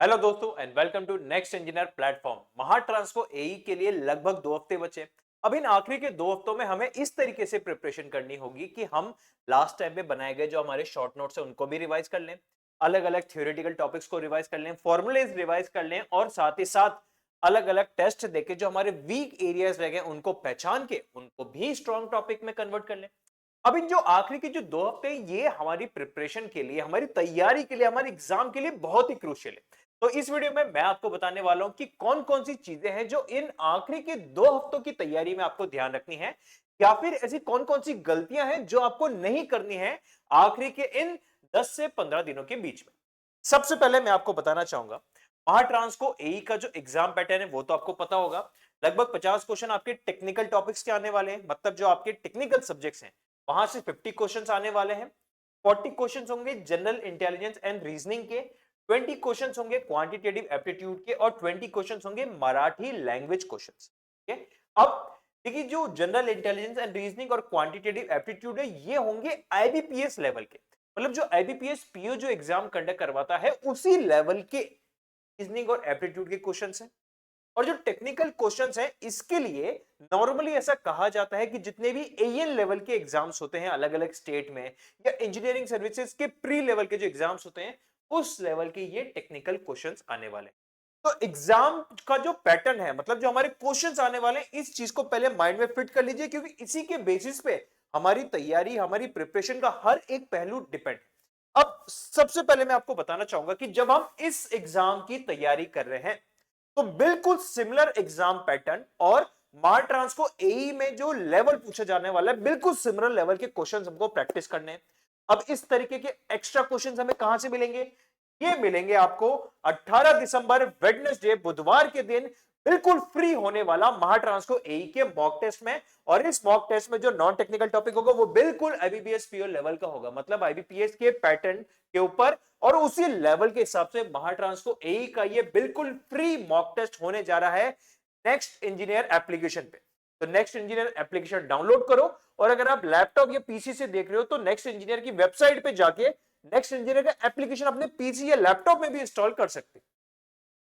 Hello दोस्तों and welcome to next engineer platform. महाट्रांसफो AE के लिए लगभग 2 हफ्ते बचे। अब इन आखिरी के 2 हफ्तों में हमें इस तरीके से प्रिपरेशन करनी होगी कि हम लास्ट टाइम में बनाए गए जो हमारे शॉर्ट नोट्स हैं उनको भी रिवाइज कर लें, अलग अलग थ्योरेटिकल टॉपिक्स को रिवाइज कर लें, फॉर्मुलेज रिवाइज कर लें और साथ ही साथ अलग अलग टेस्ट देके जो हमारे वीक एरियाज रह गए उनको पहचान के उनको भी स्ट्रॉन्ग टॉपिक में कन्वर्ट कर लें। अब इन जो आखिरी के जो 2 हफ्ते हैं, ये हमारी प्रिपरेशन के लिए, हमारी तैयारी के लिए, हमारे एग्जाम के लिए बहुत ही क्रूशियल है। तो इस वीडियो में मैं आपको बताने वाला हूं कि कौन कौन सी चीजें हैं जो इन आखिरी के 2 हफ्तों की तैयारी में आपको ध्यान रखनी है, या फिर ऐसी कौन कौन सी गलतियां हैं जो आपको नहीं करनी है आखिरी के इन 10 से 15 दिनों के बीच में। सबसे पहले मैं आपको बताना चाहूंगा, महाट्रांसको एई का जो एग्जाम पैटर्न है वो तो आपको पता होगा। लगभग 50 क्वेश्चन आपके टेक्निकल टॉपिक्स के आने वाले हैं, मतलब जो आपके टेक्निकल सब्जेक्ट्स हैं वहां से 50 क्वेश्चंस आने वाले हैं। 40 क्वेश्चंस होंगे जनरल इंटेलिजेंस एंड रीजनिंग के, 20 क्वेश्चंस होंगे क्वांटिटेटिव एप्टीट्यूड के और 20 क्वेश्चंस होंगे मराठी लैंग्वेज क्वेश्चंस। ठीक है। अब देखिए, जो जनरल इंटेलिजेंस एंड रीजनिंग और क्वांटिटेटिव एप्टीट्यूड है ये होंगे आईबीपीएस लेवल के, मतलब जो आईबीपीएस पीओ जो एग्जाम कंडक्ट करवाता है उसी लेवल के रीजनिंग और एप्टीट्यूड के क्वेश्चंस हैं। और जो टेक्निकल क्वेश्चंस हैं इसके लिए नॉर्मली ऐसा कहा जाता है कि जितने भी एएन लेवल के एग्जाम्स होते हैं अलग अलग स्टेट में, या इंजीनियरिंग सर्विसेज के प्री लेवल के जो एग्जाम्स होते हैं उस लेवल के ये टेक्निकल क्वेश्चंस आने वाले हैं। तो एग्जाम का जो पैटर्न है, मतलब जो हमारे क्वेश्चंस आने वाले हैं, इस चीज को पहले माइंड में फिट कर लीजिए, क्योंकि इसी के बेसिस पे हमारी तैयारी, हमारी प्रिपरेशन का हर एक पहलू डिपेंड है। अब सबसे पहले मैं आपको बताना चाहूंगा कि जब हम इस एग्जाम की तैयारी कर रहे हैं तो बिल्कुल सिमिलर एग्जाम पैटर्न और महाट्रांसको एई में जो लेवल पूछा जाने वाला है बिल्कुल सिमिलर लेवल के क्वेश्चंस हमको प्रैक्टिस करने हैं। अब इस तरीके के एक्स्ट्रा क्वेश्चंस हमें कहां से मिलेंगे? ये मिलेंगे आपको 18 दिसंबर वेडनेसडे बुधवार के दिन बिल्कुल फ्री होने वाला महाट्रांसको एई के मॉक टेस्ट में। और इस मॉक टेस्ट में जो नॉन टेक्निकल टॉपिक होगा वो बिल्कुल आईबीपीएस पीओ लेवल का होगा, मतलब आईबीपीएस के पैटर्न के ऊपर और उसी लेवल के हिसाब से महाट्रांसको एई का ये बिल्कुल फ्री मॉक टेस्ट होने जा रहा है नेक्स्ट इंजीनियर एप्लीकेशन पे। तो नेक्स्ट इंजीनियर एप्लीकेशन डाउनलोड करो, और अगर आप लैपटॉप या पीसी से देख रहे हो तो नेक्स्ट इंजीनियर की वेबसाइट पे जाके नेक्स्ट इंजीनियर का एप्लीकेशन अपने पीसी या लैपटॉप में भी इंस्टॉल कर सकते हैं।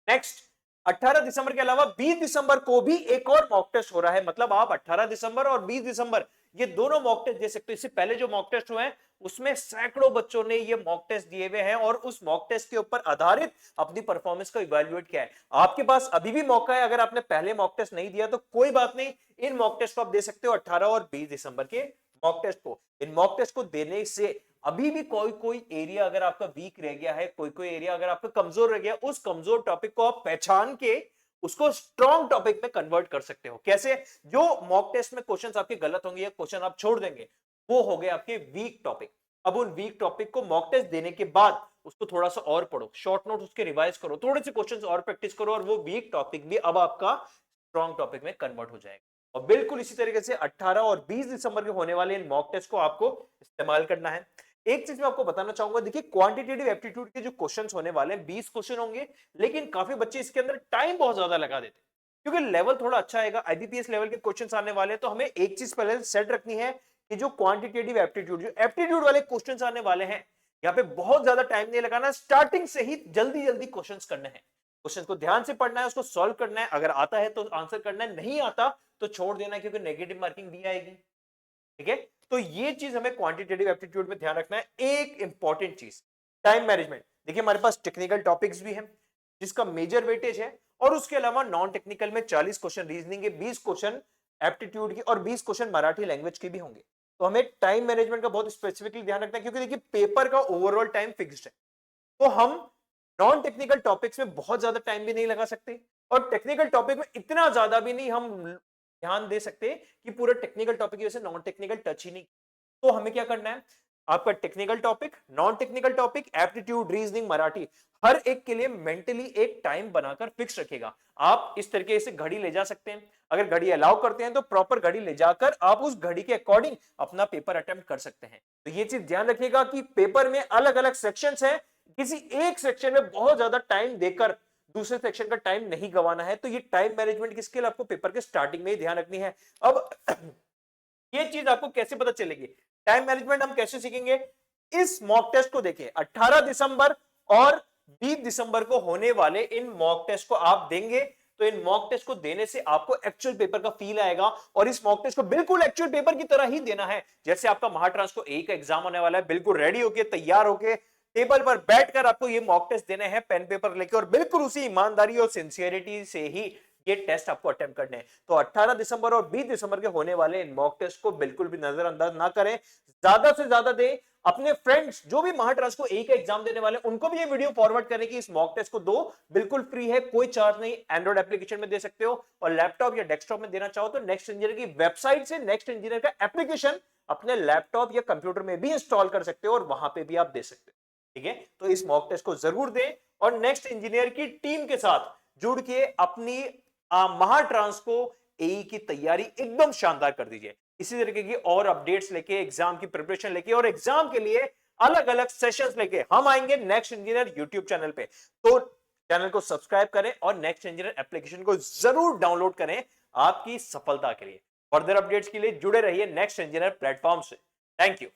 नेक्स्ट 18 दिसंबर के अलावा 20 दिसंबर को भी एक और मॉक टेस्ट हो रहा है, मतलब आप 18 दिसंबर और 20 दिसंबर ये दोनों मॉक टेस्ट दे सकते हो। इससे पहले जो मॉक टेस्ट हुए हैं उसमें सैकड़ों बच्चों ने ये मॉक टेस्ट दिए हुए हैं और उस मॉक टेस्ट के ऊपर आधारित अपनी परफॉर्मेंस को इवैल्यूएट किया है। आपके पास अभी भी मौका है, अगर आपने पहले मॉक टेस्ट नहीं दिया तो कोई बात नहीं, इन मॉक टेस्ट को आप दे सकते हो 18 और 20 दिसंबर के मॉक टेस्ट को। इन मॉक टेस्ट को देने से अभी भी कोई कोई एरिया अगर आपका वीक रह गया है, कोई कोई एरिया अगर आपका कमजोर रह गया, उस कमजोर टॉपिक को आप पहचान के उसको स्ट्रॉन्ग टॉपिक में कन्वर्ट कर सकते हो। कैसे? जो मॉक टेस्ट में क्वेश्चंस आपके गलत होंगे या क्वेश्चन आप छोड़ देंगे वो हो गए आपके वीक टॉपिक। अब उन वीक टॉपिक को मॉक टेस्ट देने के बाद उसको थोड़ा सा और पढ़ो, शॉर्ट नोट उसके रिवाइज करो, थोड़े से क्वेश्चंस और प्रैक्टिस करो, और वो वीक टॉपिक भी अब आपका स्ट्रॉन्ग टॉपिक में कन्वर्ट हो जाएगा। और बिल्कुल इसी तरीके से 18 और 20 दिसंबर के होने वाले इन मॉक टेस्ट को आपको इस्तेमाल करना है। एक चीज मैं आपको बताना चाहूंगा, देखिए क्वांटिटेटिव एप्टीट्यूड के जो क्वेश्चंस होने वाले हैं 20 क्वेश्चन होंगे, लेकिन काफी बच्चे इसके अंदर टाइम बहुत ज्यादा लगा देते हैं क्योंकि लेवल थोड़ा अच्छा आएगा, आईबीपीएस लेवल के क्वेश्चंस आने वाले हैं। तो हमें एक चीज पहले सेट रखनी है कि जो क्वांटिटेटिव एप्टीट्यूड, जो एप्टीट्यूड वाले क्वेश्चंस आने वाले हैं, यहाँ पे बहुत ज्यादा टाइम नहीं लगाना, स्टार्टिंग से ही जल्दी जल्दी क्वेश्चंस करने हैं। क्वेश्चन को ध्यान से पढ़ना है, उसको सॉल्व करना है, अगर आता है तो आंसर करना है, नहीं आता तो छोड़ देना है क्योंकि नेगेटिव मार्किंग भी आएगी। ठीक है। तो ये चीज हमें क्वांटिटेटिव एप्टीट्यूड में ध्यान रखना है। एक इंपॉर्टेंट चीज, टाइम मैनेजमेंट। देखिए हमारे पास टेक्निकल टॉपिक्स भी हैं जिसका मेजर वेटेज है, और उसके अलावा नॉन टेक्निकल में 40 क्वेश्चन रीजनिंग के, 20 क्वेश्चन एप्टीट्यूड के और 20 क्वेश्चन मराठी लैंग्वेज के भी होंगे। तो हमें टाइम मैनेजमेंट का बहुत स्पेसिफिकली ध्यान रखना है, क्योंकि देखिए पेपर का ओवरऑल टाइम फिक्स्ड है। तो हम नॉन टेक्निकल टॉपिक्स में बहुत ज्यादा टाइम भी नहीं लगा सकते, और टेक्निकल टॉपिक में इतना ज्यादा भी नहीं हम ध्यान दे सकते कि पूरा टेक्निकल टॉपिक की वजह से नॉन टेक्निकल टच ही नहीं। तो हमें क्या करना है, आपका technical topic, non technical topic, aptitude, reasoning, Marathi, हर एक के लिए मेंटली एक टाइम बनाकर फिक्स रखेगा। आप इस तरीके से घड़ी ले जा सकते हैं, अगर घड़ी अलाउ करते हैं तो प्रॉपर घड़ी ले जाकर आप उस घड़ी के अकॉर्डिंग अपना पेपर अटेम्प्ट कर सकते हैं। तो ये चीज ध्यान रखिएगा कि पेपर में अलग अलग सेक्शंस हैं, किसी एक सेक्शन में बहुत ज्यादा टाइम देकर दूसरे सेक्शन का टाइम नहीं गंवाना है। तो ये टाइम मैनेजमेंट की स्किल आपको पेपर के स्टार्टिंग में ही ध्यान रखनी है। अब ये चीज आपको कैसे पता चलेगी, टाइम मैनेजमेंट हम कैसे सीखेंगे? इस मॉक टेस्ट को देखिए 18 दिसंबर और 20 दिसंबर को होने वाले इन मॉक टेस्ट को आप देंगे तो इन मॉक टेस्ट को देने से आपको एक्चुअल पेपर का फील आएगा और इस मॉक टेस्ट को बिल्कुल एक्चुअल पेपर की तरह ही देना है। जैसे आपका महाट्रांस को ए का एग्जाम होने वाला है, बिल्कुल रेडी होके तैयार होके टेबल पर बैठकर आपको ये मॉक टेस्ट देने हैं पेन पेपर लेके और बिल्कुल उसी ईमानदारी और सिंसियरिटी से ही ये टेस्ट आपको अटेम्प्ट करने हैं। तो 18 दिसंबर और 20 दिसंबर के होने वाले इन मॉक टेस्ट को बिल्कुल भी नजरअंदाज ना करें, ज्यादा से ज्यादा दें। अपने फ्रेंड्स जो भी महाट्रांस को ए का एग्जाम देने वाले उनको भी ये वीडियो फॉरवर्ड करें कि इस मॉक टेस्ट को दो, बिल्कुल फ्री है, कोई चार्ज नहीं। एंड्रॉइड एप्लीकेशन में दे सकते हो और लैपटॉप या डेस्कटॉप में देना चाहो तो नेक्स्ट इंजीनियर की वेबसाइट से नेक्स्ट इंजीनियर का एप्लीकेशन अपने लैपटॉप या कंप्यूटर में भी इंस्टॉल कर सकते हो और वहां पे भी आप दे सकते हो। ठीक है, तो इस मॉक टेस्ट को जरूर दें और नेक्स्ट इंजीनियर की टीम के साथ जुड़ के अपनी महाट्रांस को एई की तैयारी एकदम शानदार कर दीजिए। इसी तरीके की और अपडेट्स लेके, एग्जाम की प्रिपरेशन लेके और एग्जाम के लिए अलग अलग सेशंस लेके हम आएंगे नेक्स्ट इंजीनियर यूट्यूब चैनल पे। तो चैनल को सब्सक्राइब करें और नेक्स्ट इंजीनियर एप्लीकेशन को जरूर डाउनलोड करें आपकी सफलता के लिए। फर्दर अपडेट्स के लिए जुड़े रहिए नेक्स्ट इंजीनियर प्लेटफॉर्म से। Thank you.